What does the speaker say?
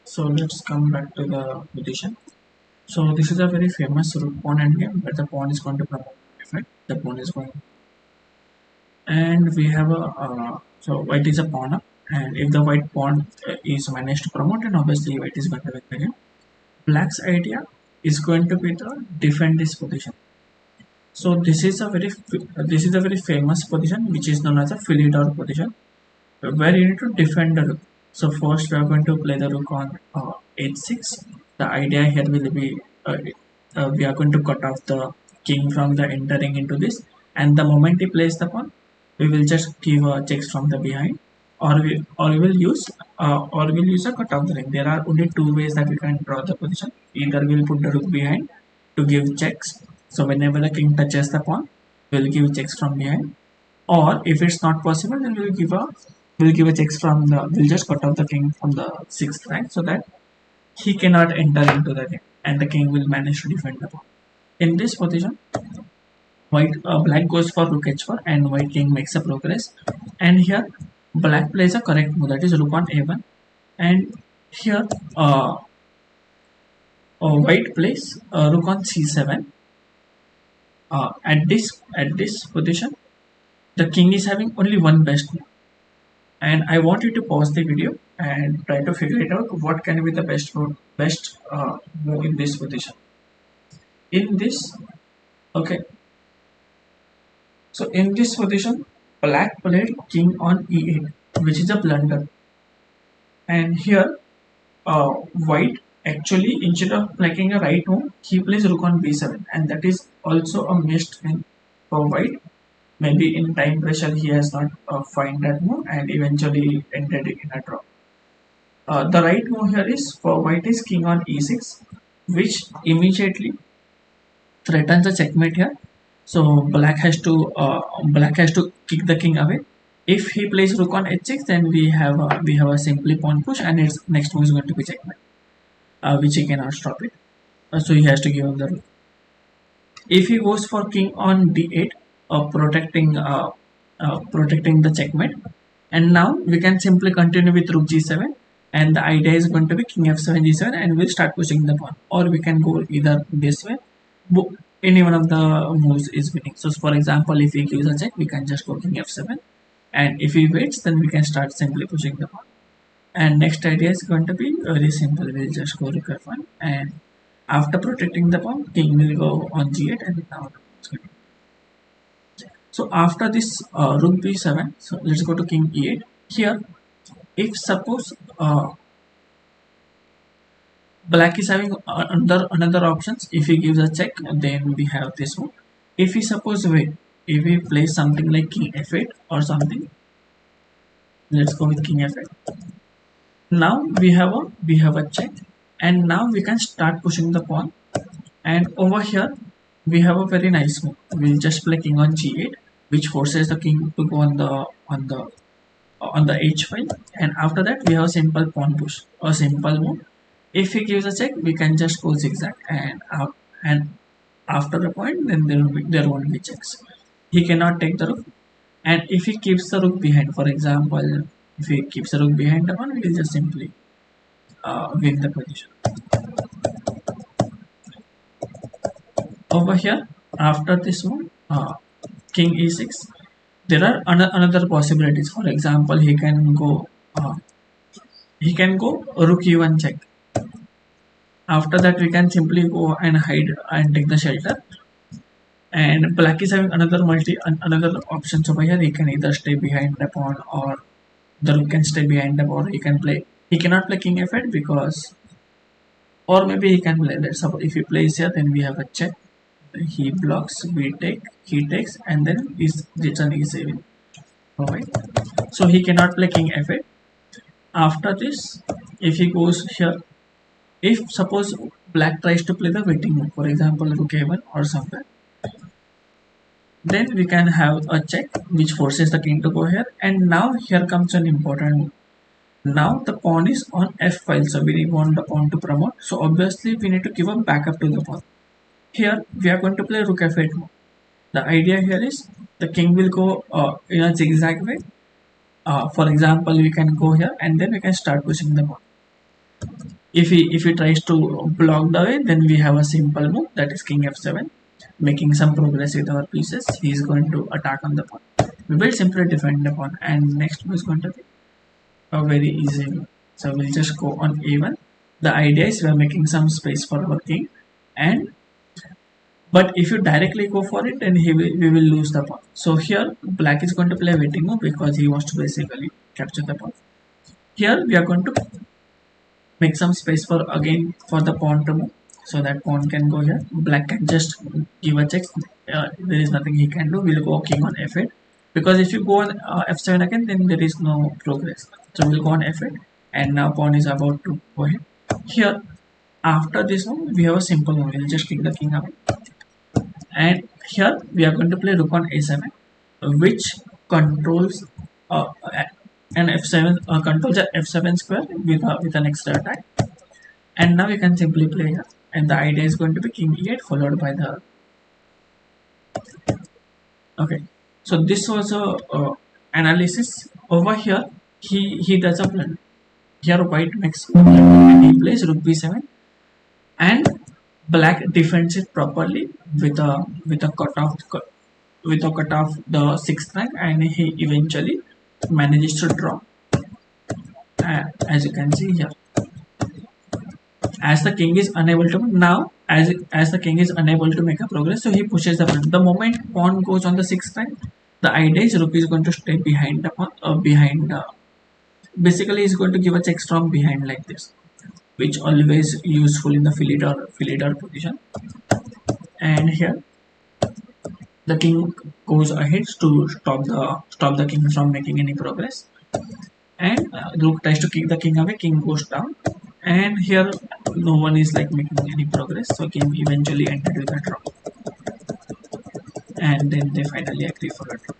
So let's come back to the position. So this is a very famous rook pawn endgame where the pawn is going to promote effect. The pawn is going, and we have a so white is a pawn up, and if the white pawn is managed to promote, and obviously white is going to win the game. Black's idea is going to be to defend this position. So this is a very famous position which is known as a Philidor position, where you need to defend the rook. So first we are going to play the rook on h6. The idea here will be we are going to cut off the king from the entering into this, and the moment he plays the pawn, we will just give checks from the behind, or we will use a cut off the ring. There are only two ways that we can draw the position. Either we'll put the rook behind to give checks. So whenever the king touches the pawn, we'll give checks from behind, or if it's not possible, then we'll give a checks from the we'll just cut off the king from the sixth rank so that he cannot enter into the game and the king will manage to defend the pawn. In this position, black goes for rook h4 and white king makes a progress, and here black plays a correct move, that is rook on a1, and here white plays rook on c7. At this position, the king is having only one best move, and I want you to pause the video and try to figure it out what can be the best move in this position. In this, okay, so in this position, black played king on e8, which is a blunder, and here white actually, instead of playing a right move, he plays rook on b7, and that is also a missed win for white. Maybe in time pressure he has not find that move and eventually ended in a draw. The right move here is for white is king on e6, which immediately threatens a checkmate here. So black has to kick the king away. If he plays rook on h6, then we have a simply pawn push, and its next move is going to be checkmate, which he cannot stop it. So he has to give up the rook. If he goes for king on d8, protecting the checkmate, and now we can simply continue with rook g7, and the idea is going to be king f7 g7, and we'll start pushing the pawn, or we can go either this way. Any one of the moves is winning. So for example, if he gives a check, we can just go king f7, and if he waits, then we can start simply pushing the pawn. And next idea is going to be very simple. We'll just go rook f1, and after protecting the pawn, king will go on g8, and now it's going to. So after this rook b7, so let's go to king e8. Here, if suppose black is having another options, if he gives a check, then we have this one. If he suppose wait, if he plays something like king f8 or something, let's go with king f8. Now we have a check, and now we can start pushing the pawn. And over here we have a very nice move. We'll just play king on g8, which forces the king to go on the h file, and after that we have a simple pawn push, a simple move. If he gives a check, we can just go zigzag, and after the point, then there won't be checks. He cannot take the rook, and if he keeps the rook behind, for example, if he keeps the rook behind the pawn, we will just simply win the position. Over here, after this one, king e6, there are another possibilities. For example, he can go rook e1 check. After that, we can simply go and hide and take the shelter. And black is having another options over here. He can either stay behind the pawn, or the rook can stay behind the pawn. He cannot play king f8 because, or maybe he can play. Let's suppose if he plays here, then we have a check. He blocks, we take, he takes, and then is return e7. Alright. So he cannot play king f8. After this, if he goes here, if suppose black tries to play the waiting move, for example rook a1 or something, then we can have a check which forces the king to go here. And now here comes an important move. Now the pawn is on f file, so we want the pawn to promote, so obviously we need to give a backup to the pawn. Here we are going to play rook f8 move. The idea here is the king will go in a zigzag way, For example, we can go here and then we can start pushing the pawn. If he tries to block the way, then we have a simple move, that is king f7, making some progress with our pieces. He is going to attack on the pawn. We will simply defend the pawn, and next move is going to be a very easy move. So we'll just go on a1. The idea is we are making some space for our king, and but if you directly go for it, then we will lose the pawn. So here black is going to play a waiting move because he wants to basically capture the pawn. Here we are going to make some space for again for the pawn to move, so that pawn can go here. Black can just give a check. There is nothing he can do. We'll go king on f8, because if you go on f7 again, then there is no progress. So we'll go on f8, and now pawn is about to go ahead. Here after this one we have a simple one. We'll just kick the king away, and here we are going to play rook on a7, which controls uh, an f7, controls a f7 square with an extra attack. And now we can simply play here, and the idea is going to be king e8 followed by the, okay. So this was a analysis. Over here he does a blunder. Here white makes a blunder and he plays rook b7, and black defends it properly with a cut off the sixth rank, and he eventually manages to draw. As you can see here, as the king is unable to now as the king is unable to make a progress, so he pushes the pawn. The moment pawn goes on the sixth rank, the idea is rook is going to stay behind the pawn, basically is going to give a check from behind like this, which always useful in the Philidor position. And here the king goes ahead to stop the king from making any progress, and rook tries to kick the king away. King goes down, and here no one is like making any progress, so king eventually entered with a draw, and then they finally agree for a draw.